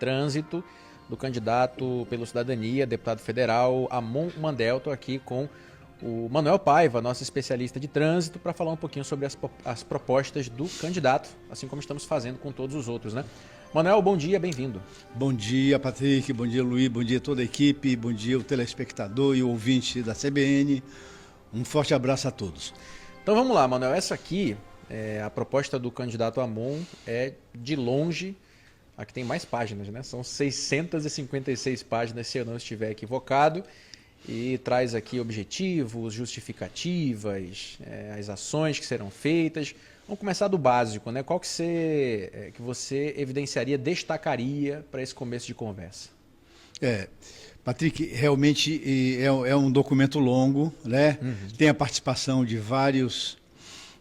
Trânsito, do candidato pelo Cidadania, deputado federal Amon Mandel. Estou aqui com o Manuel Paiva, nosso especialista de trânsito, para falar um pouquinho sobre as propostas do candidato, assim como estamos fazendo com todos os outros, né? Manuel, bom dia, bem-vindo. Bom dia, Patrick, bom dia, Luiz, bom dia toda a equipe, bom dia o telespectador e o ouvinte da CBN. Um forte abraço a todos. Então vamos lá, Manuel, essa aqui, a proposta do candidato Amon é, de longe, a que tem mais páginas, né? São 656 páginas, se eu não estiver equivocado, e traz aqui objetivos, justificativas, as ações que serão feitas. Vamos começar do básico, né? Qual que você evidenciaria, destacaria para esse começo de conversa? Patrick, realmente é um documento longo, né? Tem a participação de vários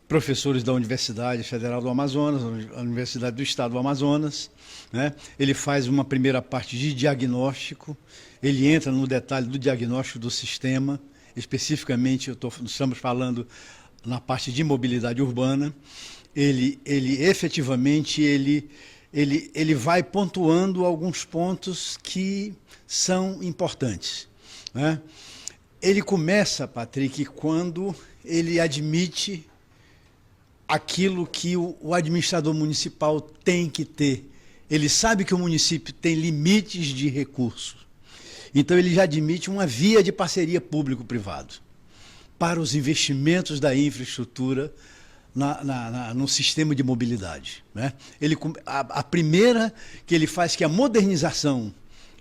professores da Universidade Federal do Amazonas, a Universidade do Estado do Amazonas, né? Ele faz uma primeira parte de diagnóstico, ele entra no detalhe do diagnóstico do sistema, especificamente estamos falando na parte de mobilidade urbana. Ele efetivamente vai pontuando alguns pontos que são importantes, né? Ele começa, Patrick, quando ele admite aquilo que o administrador municipal tem que ter. Ele sabe que o município tem limites de recursos. Então ele já admite uma via de parceria público-privado para os investimentos da infraestrutura no sistema de mobilidade, né? A primeira que ele faz, que é a modernização,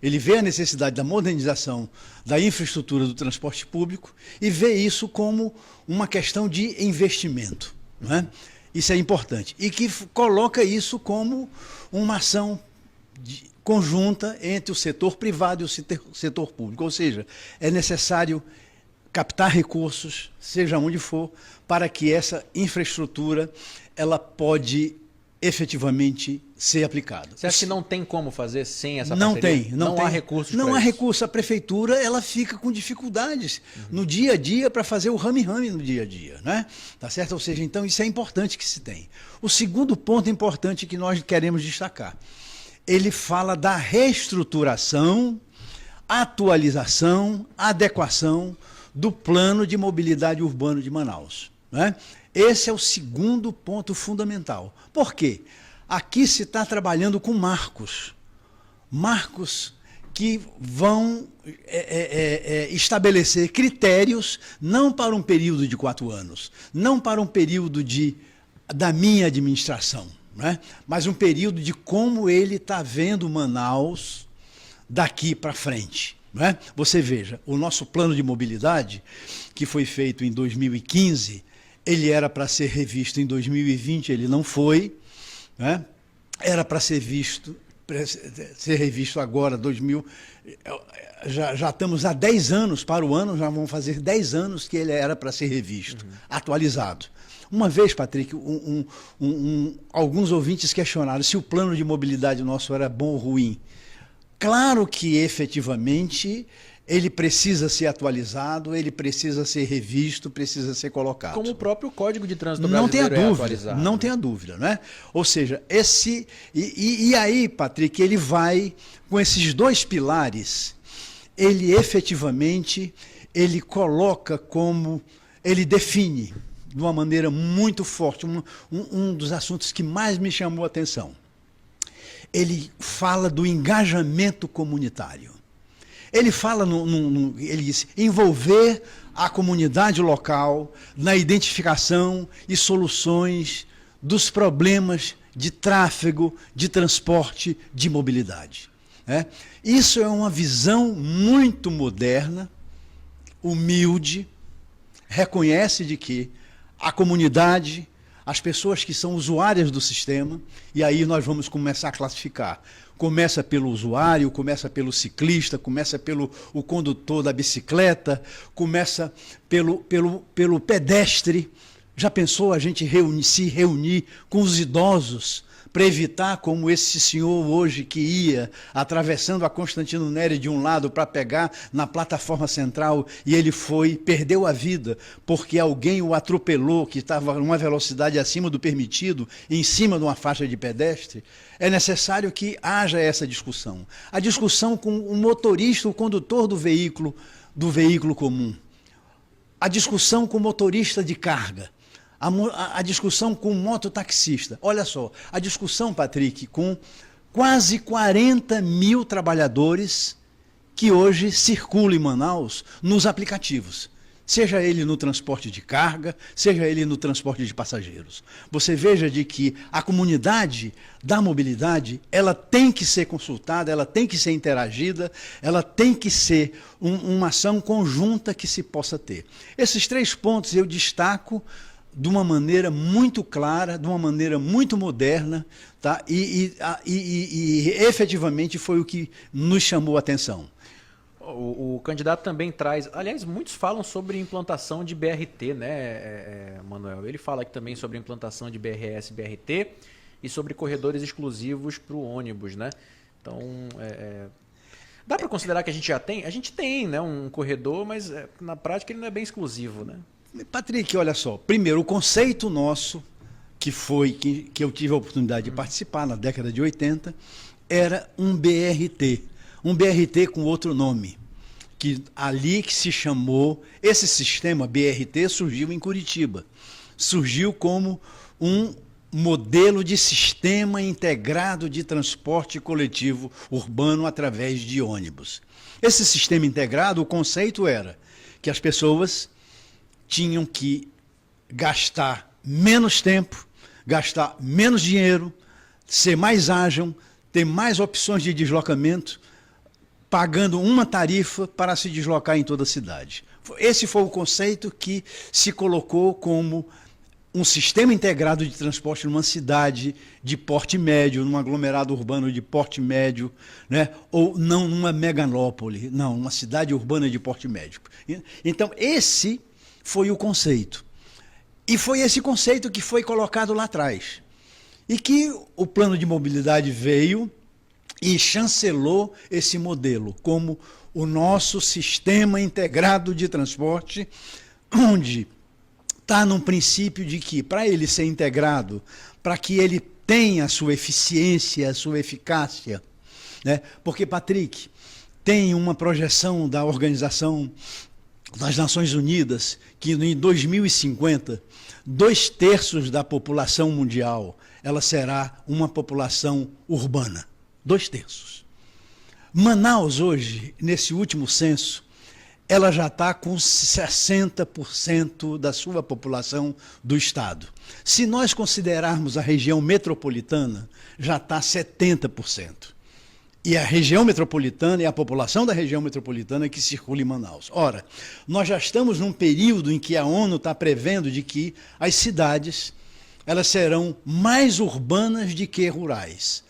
ele vê a necessidade da modernização da infraestrutura do transporte público e vê isso como uma questão de investimento, né? Isso é importante. E que coloca isso como uma ação conjunta entre o setor privado e o setor público. Ou seja, é necessário captar recursos, seja onde for, para que essa infraestrutura ela pode efetivamente ser aplicada. Você acha que não tem como fazer sem essa não parceria? Tem, não tem. Há recursos Não para há isso. recurso. A prefeitura ela fica com dificuldades no dia a dia para fazer o rame-rame no dia a dia, né? Tá certo? Ou seja, então isso é importante que se tem. O segundo ponto importante que nós queremos destacar, ele fala da reestruturação, atualização, adequação do plano de mobilidade urbana de Manaus, né? Esse é o segundo ponto fundamental. Por quê? Aqui se está trabalhando com marcos que vão estabelecer critérios não para um período de 4 anos, não para um período da minha administração, né? Mas um período de como ele está vendo Manaus daqui para frente, né? Você veja, o nosso plano de mobilidade, que foi feito em 2015, ele era para ser revisto em 2020, ele não foi, né? Era para ser revisto agora, já estamos há 10 anos, para o ano, já vão fazer 10 anos que ele era para ser revisto, atualizado. Uma vez, Patrick, alguns ouvintes questionaram se o plano de mobilidade nosso era bom ou ruim. Claro que, efetivamente, ele precisa ser atualizado, ele precisa ser revisto, precisa ser colocado. Como o próprio Código de Trânsito brasileiro é atualizado. Não tenha dúvida, né? Ou seja, e aí, Patrick, ele vai com esses dois pilares, ele efetivamente, ele coloca ele define de uma maneira muito forte, um dos assuntos que mais me chamou a atenção. Ele fala do engajamento comunitário. Ele fala, ele diz, envolver a comunidade local na identificação e soluções dos problemas de tráfego, de transporte, de mobilidade, né? Isso é uma visão muito moderna, humilde, reconhece de que a comunidade, as pessoas que são usuárias do sistema, e aí nós vamos começar a classificar. Começa pelo usuário, começa pelo ciclista, começa pelo o condutor da bicicleta, começa pelo pedestre. Já pensou a gente se reunir com os idosos para evitar, como esse senhor hoje que ia atravessando a Constantino Neri de um lado para pegar na plataforma central e ele perdeu a vida porque alguém o atropelou, que estava a uma velocidade acima do permitido, em cima de uma faixa de pedestre. É necessário que haja essa discussão. A discussão com o motorista, o condutor do veículo comum. A discussão com o motorista de carga. A discussão com o mototaxista. Olha só, a discussão, Patrick, com quase 40 mil trabalhadores que hoje circulam em Manaus nos aplicativos. Seja ele no transporte de carga, seja ele no transporte de passageiros. Você veja de que a comunidade da mobilidade, ela tem que ser consultada, ela tem que ser interagida, ela tem que ser uma ação conjunta que se possa ter. Esses 3 pontos eu destaco de uma maneira muito clara, de uma maneira muito moderna, tá? E efetivamente foi o que nos chamou a atenção. O candidato também traz, aliás, muitos falam sobre implantação de BRT, né, Manuel? Ele fala aqui também sobre implantação de BRS, BRT e sobre corredores exclusivos para o ônibus, né? Então, dá para considerar que a gente já tem? A gente tem, né, um corredor, mas na prática ele não é bem exclusivo, né? Patrick, olha só, primeiro, o conceito nosso, que eu tive a oportunidade de participar na década de 80, era um BRT com outro nome, que se chamou, esse sistema BRT surgiu em Curitiba, surgiu como um modelo de sistema integrado de transporte coletivo urbano através de ônibus. Esse sistema integrado, o conceito era que as pessoas tinham que gastar menos tempo, gastar menos dinheiro, ser mais ágil, ter mais opções de deslocamento, pagando uma tarifa para se deslocar em toda a cidade. Esse foi o conceito que se colocou como um sistema integrado de transporte numa cidade de porte médio, num aglomerado urbano de porte médio, né? Ou não numa megalópole, não, uma cidade urbana de porte médio. Então, esse foi o conceito. E foi esse conceito que foi colocado lá atrás. E que o plano de mobilidade veio e chancelou esse modelo como o nosso sistema integrado de transporte, onde está num princípio de que, para ele ser integrado, para que ele tenha a sua eficiência, a sua eficácia, né? Porque, Patrick, tem uma projeção da Organização das Nações Unidas que em 2050, 2/3 da população mundial ela será uma população urbana. 2/3. Manaus hoje, nesse último censo, ela já está com 60% da sua população do estado. Se nós considerarmos a região metropolitana, já está 70%. E a região metropolitana e a população da região metropolitana que circula em Manaus. Ora, nós já estamos num período em que a ONU está prevendo de que as cidades elas serão mais urbanas do que rurais.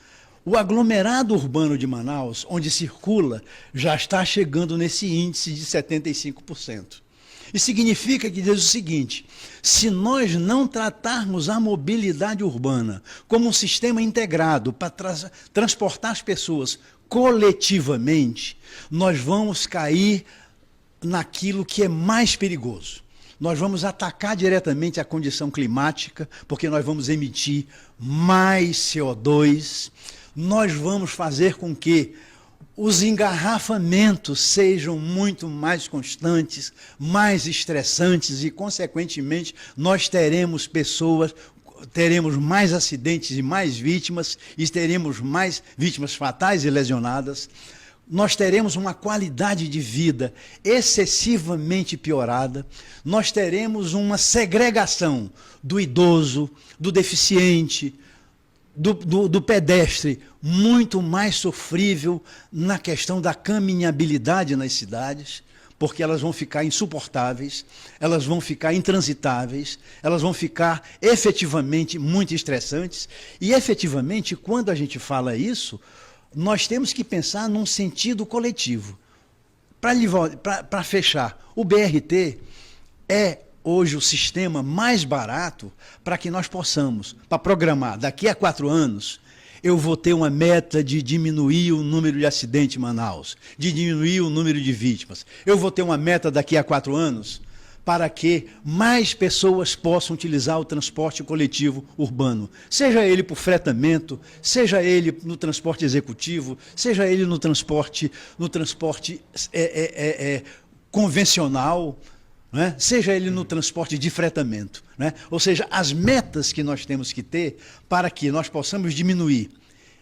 O aglomerado urbano de Manaus, onde circula, já está chegando nesse índice de 75%. Isso significa que diz o seguinte: se nós não tratarmos a mobilidade urbana como um sistema integrado para transportar as pessoas coletivamente, nós vamos cair naquilo que é mais perigoso. Nós vamos atacar diretamente a condição climática, porque nós vamos emitir mais CO2, nós vamos fazer com que os engarrafamentos sejam muito mais constantes, mais estressantes e, consequentemente, nós teremos mais acidentes e mais vítimas, e teremos mais vítimas fatais e lesionadas. Nós teremos uma qualidade de vida excessivamente piorada, nós teremos uma segregação do idoso, do deficiente, do pedestre, muito mais sofrível na questão da caminhabilidade nas cidades, porque elas vão ficar insuportáveis, elas vão ficar intransitáveis, elas vão ficar efetivamente muito estressantes. E efetivamente, quando a gente fala isso, nós temos que pensar num sentido coletivo. Para fechar, o BRT é hoje o sistema mais barato para que nós possamos, para programar, daqui a 4 anos, eu vou ter uma meta de diminuir o número de acidentes em Manaus, de diminuir o número de vítimas. Eu vou ter uma meta daqui a 4 anos para que mais pessoas possam utilizar o transporte coletivo urbano, seja ele por fretamento, seja ele no transporte executivo, seja ele no transporte convencional, né? Seja ele no transporte de fretamento, né? Ou seja, as metas que nós temos que ter para que nós possamos diminuir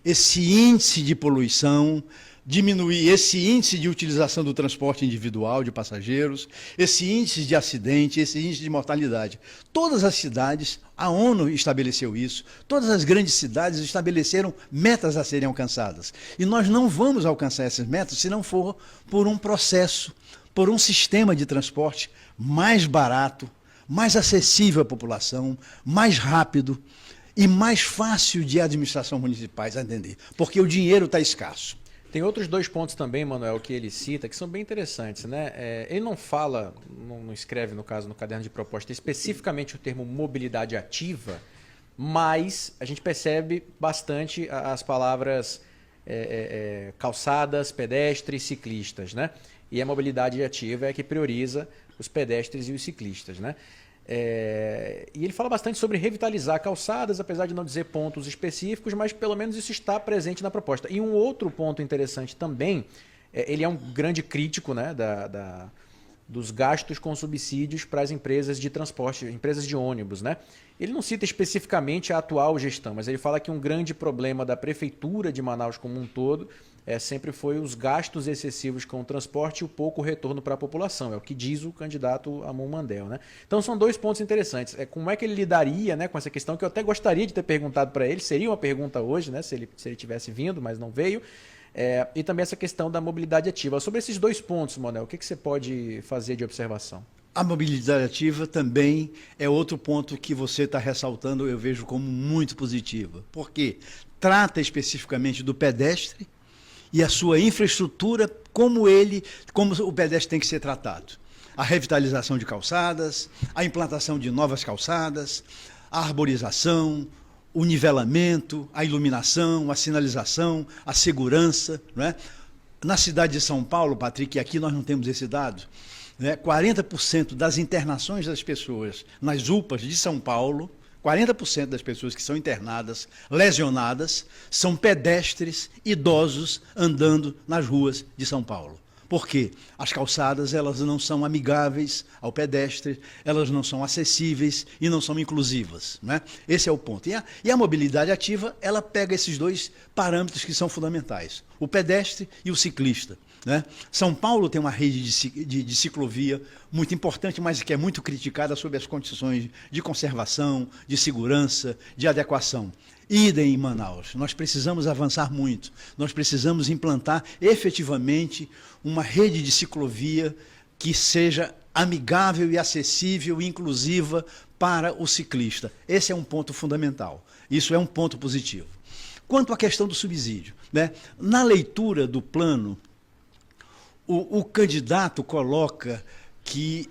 esse índice de poluição, diminuir esse índice de utilização do transporte individual de passageiros, esse índice de acidente, esse índice de mortalidade. Todas as cidades, a ONU estabeleceu isso, todas as grandes cidades estabeleceram metas a serem alcançadas. E nós não vamos alcançar essas metas se não for por um processo, por um sistema de transporte mais barato, mais acessível à população, mais rápido e mais fácil de administração municipais a entender, porque o dinheiro está escasso. Tem outros 2 pontos também, Manuel, que ele cita, que são bem interessantes, né? Ele não fala, não escreve, no caso, no caderno de proposta, especificamente o termo mobilidade ativa, mas a gente percebe bastante as palavras calçadas, pedestres, ciclistas, né? E a mobilidade ativa é a que prioriza os pedestres e os ciclistas, né? E ele fala bastante sobre revitalizar calçadas, apesar de não dizer pontos específicos, mas pelo menos isso está presente na proposta. E um outro ponto interessante também, ele é um grande crítico, né, dos gastos com subsídios para as empresas de transporte, empresas de ônibus, né? Ele não cita especificamente a atual gestão, mas ele fala que um grande problema da prefeitura de Manaus como um todo sempre foi os gastos excessivos com o transporte e o pouco retorno para a população. É o que diz o candidato Amon Mandel, né? Então são 2 pontos interessantes. Como é que ele lidaria, né, com essa questão, que eu até gostaria de ter perguntado para ele, seria uma pergunta hoje, né, se ele tivesse vindo, mas não veio. E também essa questão da mobilidade ativa. Sobre esses 2 pontos, Manuel, o que você pode fazer de observação? A mobilidade ativa também é outro ponto que você está ressaltando, eu vejo como muito positiva, porque trata especificamente do pedestre e a sua infraestrutura, como o pedestre tem que ser tratado. A revitalização de calçadas, a implantação de novas calçadas, a arborização, o nivelamento, a iluminação, a sinalização, a segurança, né? Na cidade de São Paulo, Patrick, e aqui nós não temos esse dado, né? 40% das internações das pessoas nas UPAs de São Paulo, 40% das pessoas que são internadas, lesionadas, são pedestres idosos andando nas ruas de São Paulo. Por quê? As calçadas, elas não são amigáveis ao pedestre, elas não são acessíveis e não são inclusivas, né? Esse é o ponto. E a mobilidade ativa, ela pega esses 2 parâmetros que são fundamentais, o pedestre e o ciclista, né? São Paulo tem uma rede de ciclovia muito importante, mas que é muito criticada sob as condições de conservação, de segurança, de adequação. Idem em Manaus, nós precisamos avançar muito, nós precisamos implantar efetivamente uma rede de ciclovia que seja amigável e acessível e inclusiva para o ciclista. Esse é um ponto fundamental, isso é um ponto positivo. Quanto à questão do subsídio, né? Na leitura do plano, o candidato coloca que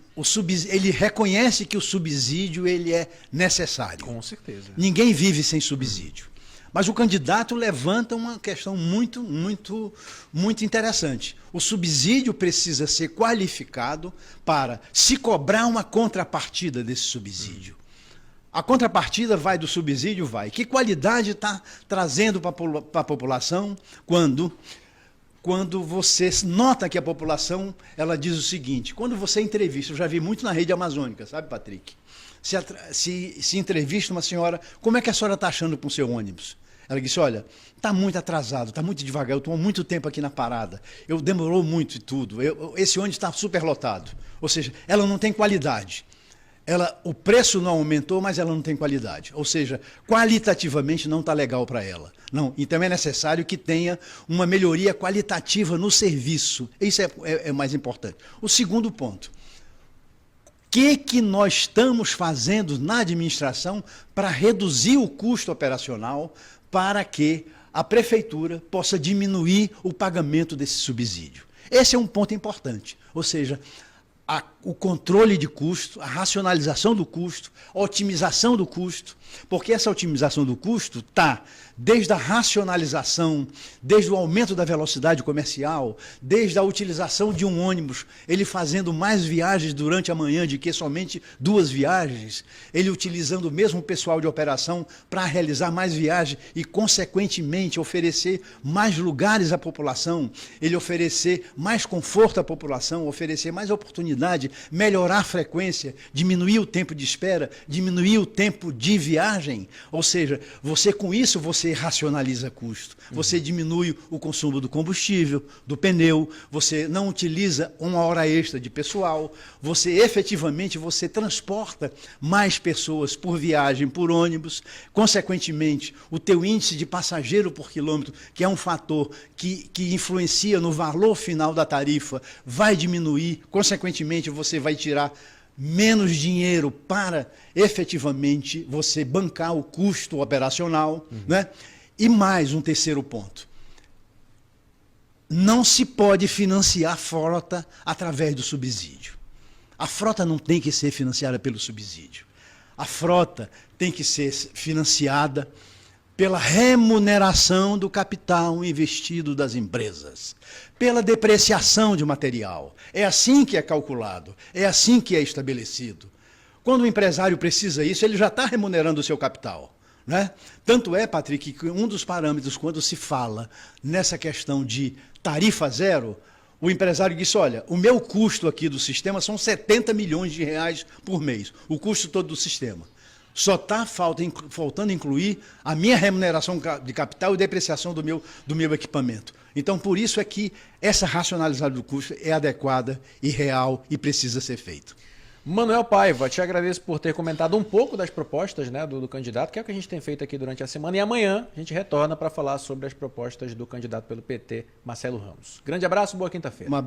ele reconhece que o subsídio ele é necessário. Com certeza. Ninguém vive sem subsídio. Mas o candidato levanta uma questão muito interessante. O subsídio precisa ser qualificado para se cobrar uma contrapartida desse subsídio. A contrapartida vai do subsídio, vai. Que qualidade está trazendo para a população quando você nota que a população, ela diz o seguinte, quando você entrevista, eu já vi muito na rede amazônica, sabe, Patrick? Se entrevista uma senhora, como é que a senhora está achando com o seu ônibus? Ela disse, olha, está muito atrasado, está muito devagar, eu estou há muito tempo aqui na parada, demorou muito e tudo, esse ônibus está superlotado. Ou seja, ela não tem qualidade. O preço não aumentou, mas ela não tem qualidade. Ou seja, qualitativamente não está legal para ela. Não, então é necessário que tenha uma melhoria qualitativa no serviço. Isso é mais importante. O segundo ponto. O que nós estamos fazendo na administração para reduzir o custo operacional para que a prefeitura possa diminuir o pagamento desse subsídio? Esse é um ponto importante. Ou seja, o controle de custo, a racionalização do custo, a otimização do custo, porque essa otimização do custo está desde a racionalização, desde o aumento da velocidade comercial, desde a utilização de um ônibus, ele fazendo mais viagens durante a manhã do que somente 2 viagens, ele utilizando o mesmo pessoal de operação para realizar mais viagens e, consequentemente, oferecer mais lugares à população, ele oferecer mais conforto à população, oferecer mais oportunidade, melhorar a frequência, diminuir o tempo de espera, diminuir o tempo de viagem, ou seja, você com isso você racionaliza custo, você diminui o consumo do combustível, do pneu, você não utiliza 1 hora extra de pessoal, você efetivamente você transporta mais pessoas por viagem, por ônibus, consequentemente o teu índice de passageiro por quilômetro, que é um fator que influencia no valor final da tarifa, vai diminuir, consequentemente você vai tirar menos dinheiro para efetivamente você bancar o custo operacional, né? E mais um terceiro ponto. Não se pode financiar a frota através do subsídio. A frota não tem que ser financiada pelo subsídio. A frota tem que ser financiada pela remuneração do capital investido das empresas, pela depreciação de material. É assim que é calculado, é assim que é estabelecido. Quando o empresário precisa isso, ele já está remunerando o seu capital, né? Tanto é, Patrick, que um dos parâmetros, quando se fala nessa questão de tarifa zero, o empresário disse, olha, o meu custo aqui do sistema são 70 milhões de reais por mês, o custo todo do sistema. Só está faltando incluir a minha remuneração de capital e depreciação do meu equipamento. Então, por isso é que essa racionalização do custo é adequada e real e precisa ser feita. Manuel Paiva, te agradeço por ter comentado um pouco das propostas, né, do candidato, que é o que a gente tem feito aqui durante a semana. E amanhã a gente retorna para falar sobre as propostas do candidato pelo PT, Marcelo Ramos. Grande abraço, boa quinta-feira.